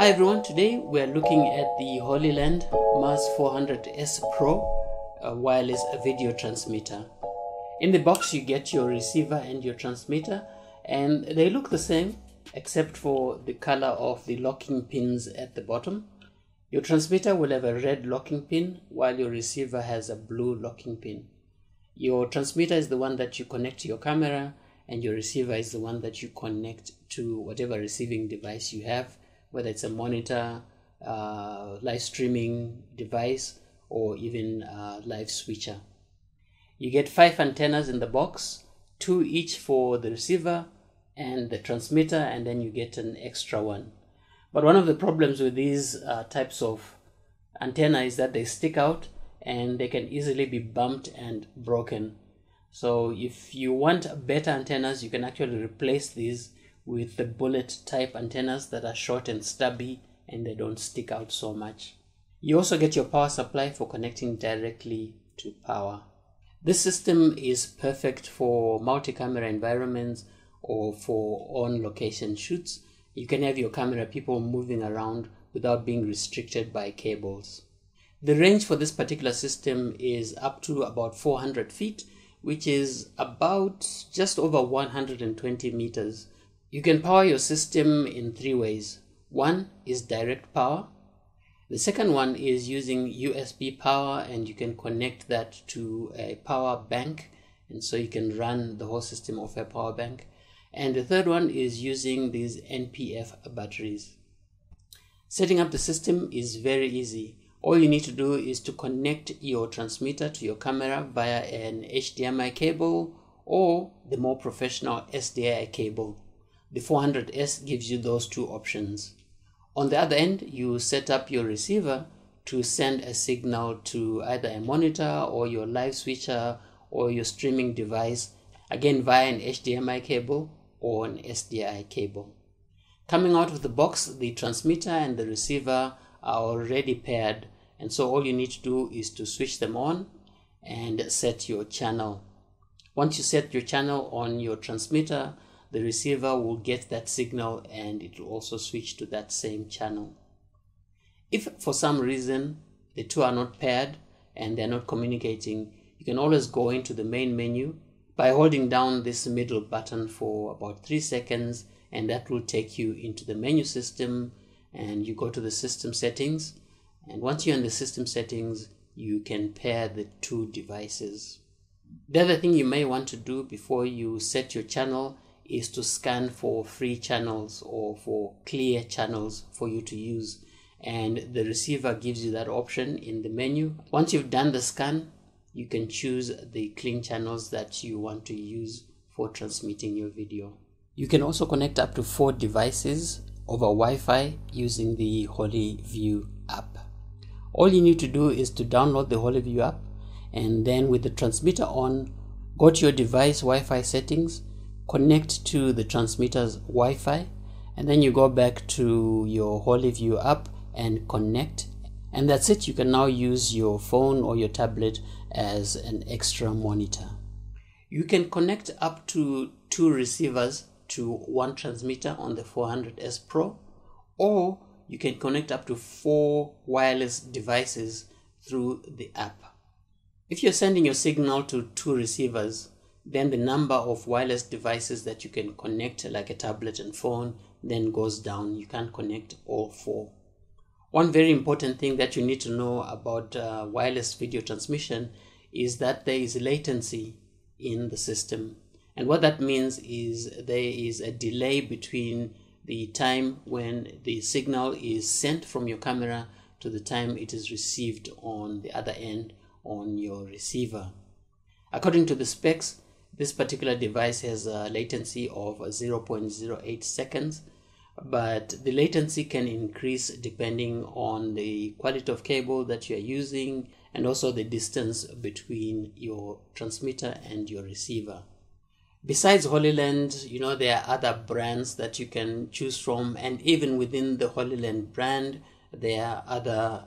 Hi everyone, today we are looking at the Hollyland Mars 400S Pro wireless video transmitter. In the box you get your receiver and your transmitter, and they look the same except for the color of the locking pins at the bottom. Your transmitter will have a red locking pin while your receiver has a blue locking pin. Your transmitter is the one that you connect to your camera, and your receiver is the one that you connect to whatever receiving device you have, whether it's a monitor, live streaming device, or even a live switcher. You get 5 antennas in the box, 2 each for the receiver and the transmitter, and then you get an extra one. But one of the problems with these types of antenna is that they stick out and they can easily be bumped and broken. So if you want better antennas, you can actually replace these with the bullet type antennas that are short and stubby and they don't stick out so much. You also get your power supply for connecting directly to power. This system is perfect for multi-camera environments or for on-location shoots. You can have your camera people moving around without being restricted by cables. The range for this particular system is up to about 400 feet, which is about just over 120 meters. You can power your system in 3 ways. One is direct power. The second one is using USB power, and you can connect that to a power bank, and so you can run the whole system off a power bank. And the third one is using these NPF batteries. Setting up the system is very easy. All you need to do is to connect your transmitter to your camera via an HDMI cable or the more professional SDI cable. The 400S gives you those 2 options. On the other end, you set up your receiver to send a signal to either a monitor or your live switcher or your streaming device, again via an HDMI cable or an SDI cable. Coming out of the box, the transmitter and the receiver are already paired, and so all you need to do is to switch them on and set your channel. Once you set your channel on your transmitter, the receiver will get that signal and it will also switch to that same channel. If for some reason the 2 are not paired and they're not communicating, you can always go into the main menu by holding down this middle button for about 3 seconds, and that will take you into the menu system, and you go to the system settings, and once you're in the system settings, you can pair the 2 devices. The other thing you may want to do before you set your channel is to scan for free channels or for clear channels for you to use, and the receiver gives you that option in the menu. Once you've done the scan, you can choose the clean channels that you want to use for transmitting your video. You can also connect up to 4 devices over Wi-Fi using the HollyView app. All you need to do is to download the HollyView app, and then with the transmitter on, go to your device Wi-Fi settings, connect to the transmitter's Wi-Fi, and then you go back to your HollyView app and connect, and that's it. You can now use your phone or your tablet as an extra monitor. You can connect up to 2 receivers to 1 transmitter on the 400S Pro, or you can connect up to 4 wireless devices through the app. If you're sending your signal to 2 receivers, then the number of wireless devices that you can connect, like a tablet and phone, then goes down. You can't connect all 4. One very important thing that you need to know about wireless video transmission is that there is latency in the system. And what that means is there is a delay between the time when the signal is sent from your camera to the time it is received on the other end on your receiver. According to the specs, this particular device has a latency of 0.08 seconds, but the latency can increase depending on the quality of cable that you are using and also the distance between your transmitter and your receiver. Besides Hollyland, there are other brands that you can choose from, and even within the Hollyland brand, there are other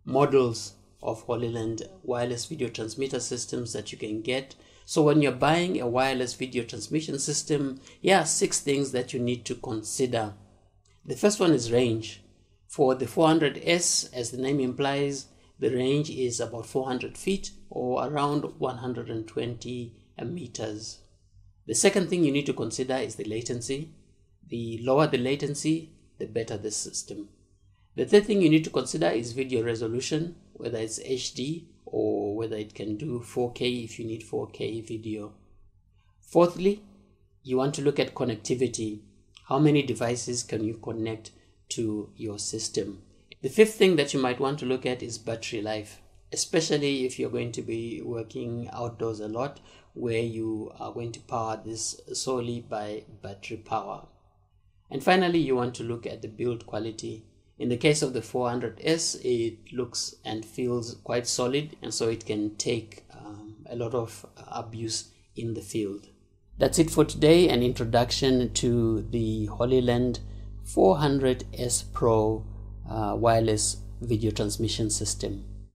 models of Hollyland wireless video transmitter systems that you can get. So when you're buying a wireless video transmission system, here are 6 things that you need to consider. The first one is range. For the 400S, as the name implies, the range is about 400 feet or around 120 meters. The second thing you need to consider is the latency. The lower the latency, the better the system. The third thing you need to consider is video resolution, whether it's HD or whether it can do 4K if you need 4K video. Fourthly, you want to look at connectivity. How many devices can you connect to your system? The fifth thing that you might want to look at is battery life, especially if you're going to be working outdoors a lot, where you are going to power this solely by battery power. And finally, you want to look at the build quality. In the case of the 400S, it looks and feels quite solid, and so it can take a lot of abuse in the field. That's it for today, an introduction to the Hollyland 400S Pro wireless video transmission system.